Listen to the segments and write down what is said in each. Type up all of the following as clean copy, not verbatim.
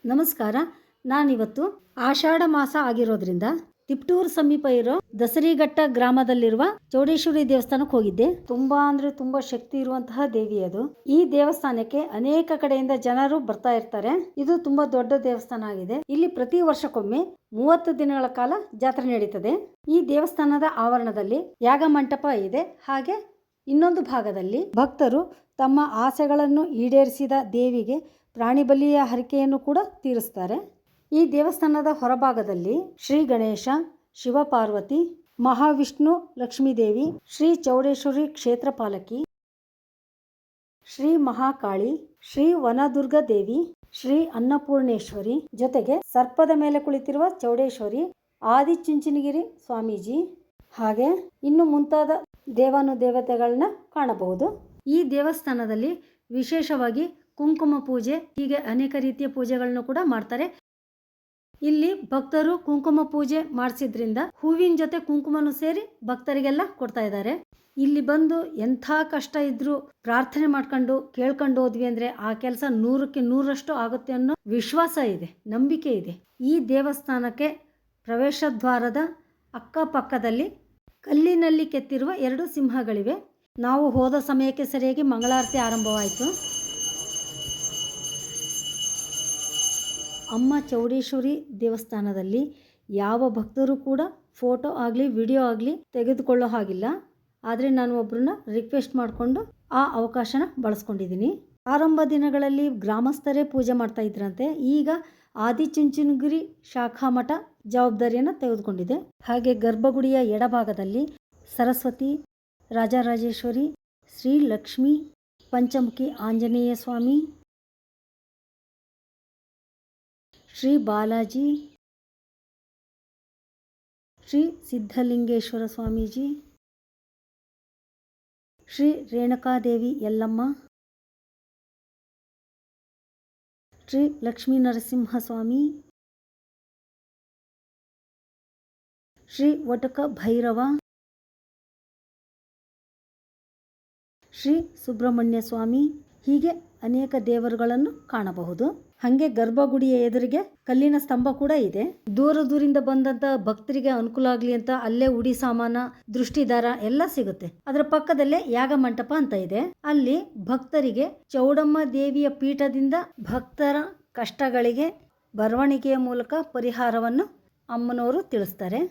ನಮಸ್ಕಾರ. ನಾನಿವತ್ತು ಆಷಾಢ ಮಾಸ ಆಗಿರೋದ್ರಿಂದ ತಿಪ್ಟೂರು ಸಮೀಪ ಇರೋ ದಸರಿಘಟ್ಟ ಗ್ರಾಮದಲ್ಲಿರುವ ಚೌಡೇಶ್ವರಿ ದೇವಸ್ಥಾನಕ್ಕೆ ಹೋಗಿದ್ದೆ. ತುಂಬಾ ಅಂದ್ರೆ ತುಂಬಾ ಶಕ್ತಿ ಇರುವಂತಹ ದೇವಿ ಅದು. ಈ ದೇವಸ್ಥಾನಕ್ಕೆ ಅನೇಕ ಕಡೆಯಿಂದ ಜನರು ಬರ್ತಾ ಇರ್ತಾರೆ. ಇದು ತುಂಬಾ ದೊಡ್ಡ ದೇವಸ್ಥಾನ ಆಗಿದೆ. ಇಲ್ಲಿ ಪ್ರತಿ ವರ್ಷಕ್ಕೊಮ್ಮೆ 30 ದಿನಗಳ ಕಾಲ ಜಾತ್ರೆ ನಡೀತದೆ. ಈ ದೇವಸ್ಥಾನದ ಆವರಣದಲ್ಲಿ ಯಾಗ ಮಂಟಪ ಇದೆ. ಹಾಗೆ ಇನ್ನೊಂದು ಭಾಗದಲ್ಲಿ ಭಕ್ತರು ತಮ್ಮ ಆಸೆಗಳನ್ನು ಈಡೇರಿಸಿದ ದೇವಿಗೆ ಪ್ರಾಣಿ ಬಲಿಯ ಹರಕೆಯನ್ನು ಕೂಡ ತೀರಿಸ್ತಾರೆ. ಈ ದೇವಸ್ಥಾನದ ಹೊರಭಾಗದಲ್ಲಿ ಶ್ರೀ ಗಣೇಶ, ಶಿವಪಾರ್ವತಿ, ಮಹಾವಿಷ್ಣು, ಲಕ್ಷ್ಮೀದೇವಿ, ಶ್ರೀ ಚೌಡೇಶ್ವರಿ ಕ್ಷೇತ್ರಪಾಲಕಿ, ಶ್ರೀ ಮಹಾಕಾಳಿ, ಶ್ರೀ ವನದುರ್ಗ ದೇವಿ, ಶ್ರೀ ಅನ್ನಪೂರ್ಣೇಶ್ವರಿ, ಜೊತೆಗೆ ಸರ್ಪದ ಮೇಲೆ ಕುಳಿತಿರುವ ಚೌಡೇಶ್ವರಿ, ಆದಿಚುಂಚನಗಿರಿ ಸ್ವಾಮೀಜಿ, ಹಾಗೆ ಇನ್ನು ಮುಂತಾದ ದೇವಾನುದೇವತೆಗಳನ್ನ ಕಾಣಬಹುದು. ಈ ದೇವಸ್ಥಾನದಲ್ಲಿ ವಿಶೇಷವಾಗಿ ಕುಂಕುಮ ಪೂಜೆ, ಹೀಗೆ ಅನೇಕ ರೀತಿಯ ಪೂಜೆಗಳನ್ನು ಕೂಡ ಮಾಡ್ತಾರೆ. ಇಲ್ಲಿ ಭಕ್ತರು ಕುಂಕುಮ ಪೂಜೆ ಮಾಡಿಸಿದ್ರಿಂದ ಹೂವಿನ ಜೊತೆ ಕುಂಕುಮನು ಸೇರಿ ಭಕ್ತರಿಗೆಲ್ಲ ಕೊಡ್ತಾ ಇದ್ದಾರೆ. ಇಲ್ಲಿ ಬಂದು ಎಂಥ ಕಷ್ಟ ಇದ್ರೂ ಪ್ರಾರ್ಥನೆ ಮಾಡ್ಕೊಂಡು ಕೇಳ್ಕೊಂಡು ಹೋದ್ವಿ ಅಂದ್ರೆ ಆ ಕೆಲಸ 100ಕ್ಕೆ 100ರಷ್ಟು ಆಗುತ್ತೆ ಅನ್ನೋ ವಿಶ್ವಾಸ ಇದೆ, ನಂಬಿಕೆ ಇದೆ. ಈ ದೇವಸ್ಥಾನಕ್ಕೆ ಪ್ರವೇಶ ದ್ವಾರದ ಅಕ್ಕಪಕ್ಕದಲ್ಲಿ ಕಲ್ಲಿನಲ್ಲಿ ಕೆತ್ತಿರುವ 2 ಸಿಂಹಗಳಿವೆ. ನಾವು ಹೋದ ಸಮಯಕ್ಕೆ ಸರಿಯಾಗಿ ಮಂಗಳಾರತಿ ಆರಂಭವಾಯಿತು. ಅಮ್ಮ ಚೌಡೇಶ್ವರಿ ದೇವಸ್ಥಾನದಲ್ಲಿ ಯಾವ ಭಕ್ತರು ಕೂಡ ಫೋಟೋ ಆಗಲಿ ವಿಡಿಯೋ ಆಗಲಿ ತೆಗೆದುಕೊಳ್ಳೋ ಹಾಗಿಲ್ಲ. ಆದರೆ ನಾನು ಒಬ್ಬರನ್ನ ರಿಕ್ವೆಸ್ಟ್ ಮಾಡಿಕೊಂಡು ಆ ಅವಕಾಶನ ಬಳಸ್ಕೊಂಡಿದ್ದೀನಿ. ಆರಂಭ ದಿನಗಳಲ್ಲಿ ಗ್ರಾಮಸ್ಥರೇ ಪೂಜೆ ಮಾಡ್ತಾ ಇದ್ರಂತೆ. ಈಗ ಆದಿಚುಂಚನಗಿರಿ ಶಾಖಾ ಮಠ ಜವಾಬ್ದಾರಿಯನ್ನು ತೆಗೆದುಕೊಂಡಿದೆ. ಹಾಗೆ ಗರ್ಭಗುಡಿಯ ಎಡಭಾಗದಲ್ಲಿ ಸರಸ್ವತಿ, ರಾಜರಾಜೇಶ್ವರಿ, ಶ್ರೀ ಲಕ್ಷ್ಮಿ, ಪಂಚಮುಖಿ ಆಂಜನೇಯ ಸ್ವಾಮಿ, ಶ್ರೀ ಬಾಲಾಜಿ, ಶ್ರೀ ಸಿದ್ಧಲಿಂಗೇಶ್ವರ ಸ್ವಾಮೀಜಿ, ಶ್ರೀ ರೇಣುಕಾದೇವಿ ಯಲ್ಲಮ್ಮ, ಶ್ರೀ ಲಕ್ಷ್ಮೀ ನರಸಿಂಹ ಸ್ವಾಮಿ, ಶ್ರೀ ವಟಕ ಭೈರವ, ಶ್ರೀ ಸುಬ್ರಹ್ಮಣ್ಯ ಸ್ವಾಮಿ, ಹೀಗೆ ಅನೇಕ ದೇವರುಗಳನ್ನು ಕಾಣಬಹುದು. ಹಾಗೆ ಗರ್ಭಗುಡಿಯ ಎದುರಿಗೆ ಕಲ್ಲಿನ ಸ್ತಂಭ ಕೂಡ ಇದೆ. ದೂರದಿಂದ ಬಂದಂತ ಭಕ್ತರಿಗೆ ಅನುಕೂಲ ಆಗಲಿ ಅಂತ ಅಲ್ಲೇ ಉಡಿ ಸಾಮಾನ, ದೃಷ್ಟಿದಾರ ಎಲ್ಲ ಸಿಗುತ್ತೆ. ಅದರ ಪಕ್ಕದಲ್ಲೇ ಯಾಗ ಮಂಟಪ ಅಂತ ಇದೆ. ಅಲ್ಲಿ ಭಕ್ತರಿಗೆ ಚೌಡಮ್ಮ ದೇವಿಯ ಪೀಠದಿಂದ ಭಕ್ತರ ಕಷ್ಟಗಳಿಗೆ ಬರವಣಿಗೆಯ ಮೂಲಕ ಪರಿಹಾರವನ್ನು ಅಮ್ಮನವರು ತಿಳಿಸ್ತಾರೆ.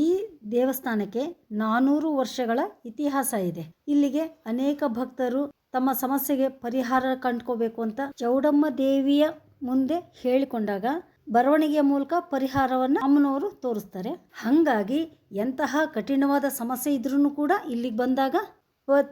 ಈ ದೇವಸ್ಥಾನಕ್ಕೆ 400 ವರ್ಷಗಳ ಇತಿಹಾಸ ಇದೆ. ಇಲ್ಲಿಗೆ ಅನೇಕ ಭಕ್ತರು ತಮ್ಮ ಸಮಸ್ಯೆಗೆ ಪರಿಹಾರ ಕಂಡ್ಕೋಬೇಕು ಅಂತ ಚೌಡಮ್ಮ ದೇವಿಯ ಮುಂದೆ ಹೇಳಿಕೊಂಡಾಗ ಬರವಣಿಗೆಯ ಮೂಲಕ ಪರಿಹಾರವನ್ನು ಅಮ್ಮನವರು ತೋರಿಸ್ತಾರೆ. ಹಾಗಾಗಿ ಎಂತಹ ಕಠಿಣವಾದ ಸಮಸ್ಯೆ ಇದ್ರೂ ಕೂಡ ಇಲ್ಲಿಗೆ ಬಂದಾಗ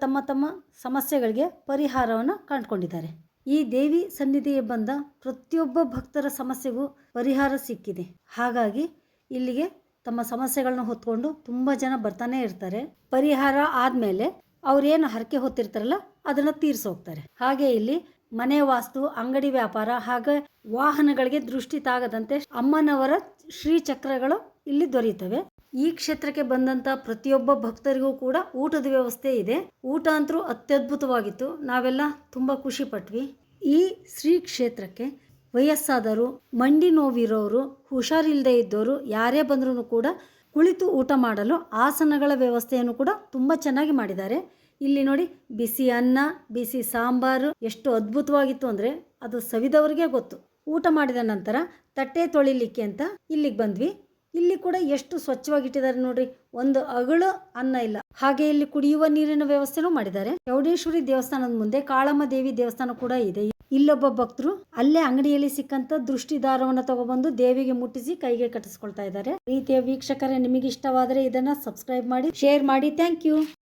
ತಮ್ಮ ತಮ್ಮ ಸಮಸ್ಯೆಗಳಿಗೆ ಪರಿಹಾರವನ್ನು ಕಂಡುಕೊಂಡಿದ್ದಾರೆ. ಈ ದೇವಿ ಸನ್ನಿಧಿಗೆ ಬಂದ ಪ್ರತಿಯೊಬ್ಬ ಭಕ್ತರ ಸಮಸ್ಯೆಗೂ ಪರಿಹಾರ ಸಿಕ್ಕಿದೆ. ಹಾಗಾಗಿ ಇಲ್ಲಿಗೆ ತಮ್ಮ ಸಮಸ್ಯೆಗಳನ್ನ ಹೊತ್ಕೊಂಡು ತುಂಬ ಜನ ಬರ್ತಾನೆ ಇರ್ತಾರೆ. ಪರಿಹಾರ ಆದಮೇಲೆ ಅವ್ರೇನು ಹರಕೆ ಹೊತ್ತಿರ್ತಾರಲ್ಲ ಅದನ್ನು ತೀರಿಸೋಗ್ತಾರೆ. ಹಾಗೆ ಇಲ್ಲಿ ಮನೆ ವಾಸ್ತು, ಅಂಗಡಿ ವ್ಯಾಪಾರ, ಹಾಗೆ ವಾಹನಗಳಿಗೆ ದೃಷ್ಟಿ ತಾಗದಂತೆ ಅಮ್ಮನವರ ಶ್ರೀಚಕ್ರಗಳು ಇಲ್ಲಿ ದೊರೆಯುತ್ತವೆ. ಈ ಕ್ಷೇತ್ರಕ್ಕೆ ಬಂದಂತ ಪ್ರತಿಯೊಬ್ಬ ಭಕ್ತರಿಗೂ ಕೂಡ ಊಟದ ವ್ಯವಸ್ಥೆ ಇದೆ. ಊಟ ಅಂತೂ ಅತ್ಯದ್ಭುತವಾಗಿತ್ತು. ನಾವೆಲ್ಲ ತುಂಬ ಖುಷಿ ಪಟ್ವಿ. ಈ ಶ್ರೀ ಕ್ಷೇತ್ರಕ್ಕೆ ವಯಸ್ಸಾದವರು, ಮಂಡಿ ನೋವಿರೋರು, ಹುಷಾರಿಲ್ಲದೆ ಇದ್ದವರು ಯಾರೇ ಬಂದರೂ ಕೂಡ ಕುಳಿತು ಊಟ ಮಾಡಲು ಆಸನಗಳ ವ್ಯವಸ್ಥೆಯನ್ನು ಕೂಡ ತುಂಬ ಚೆನ್ನಾಗಿ ಮಾಡಿದ್ದಾರೆ. ಇಲ್ಲಿ ನೋಡಿ, ಬಿಸಿ ಅನ್ನ, ಬಿಸಿ ಸಾಂಬಾರು ಎಷ್ಟು ಅದ್ಭುತವಾಗಿತ್ತು ಅಂದರೆ ಅದು ಸವಿದವರಿಗೆ ಗೊತ್ತು. ಊಟ ಮಾಡಿದ ನಂತರ ತಟ್ಟೆ ತೊಳಿಲಿಕ್ಕೆ ಅಂತ ಇಲ್ಲಿಗೆ ಬಂದ್ವಿ. ಇಲ್ಲಿ ಕೂಡ ಎಷ್ಟು ಸ್ವಚ್ಛವಾಗಿಟ್ಟಿದ್ದಾರೆ ನೋಡ್ರಿ, ಒಂದು ಅಗಳು ಅನ್ನ ಇಲ್ಲ. ಹಾಗೆ ಇಲ್ಲಿ ಕುಡಿಯುವ ನೀರಿನ ವ್ಯವಸ್ಥೆನೂ ಮಾಡಿದ್ದಾರೆ. ಚೌಡೇಶ್ವರಿ ದೇವಸ್ಥಾನದ ಮುಂದೆ ಕಾಳಮ್ಮ ದೇವಿ ದೇವಸ್ಥಾನ ಕೂಡ ಇದೆ. ಇಲ್ಲೊಬ್ಬ ಭಕ್ತರು ಅಲ್ಲೇ ಅಂಗಡಿಯಲ್ಲಿ ಸಿಕ್ಕಂತ ದೃಷ್ಟಿದಾರವನ್ನು ತಗೊಬಂದು ದೇವಿಗೆ ಮುಟ್ಟಿಸಿ ಕೈಗೆ ಕಟ್ಟಿಸ್ಕೊಳ್ತಾ ಇದ್ದಾರೆ. ರೀತಿಯ ವೀಕ್ಷಕರೇ, ನಿಮಗೆ ಇಷ್ಟವಾದರೆ ಇದನ್ನ ಸಬ್ಸ್ಕ್ರೈಬ್ ಮಾಡಿ, ಶೇರ್ ಮಾಡಿ. Thank you.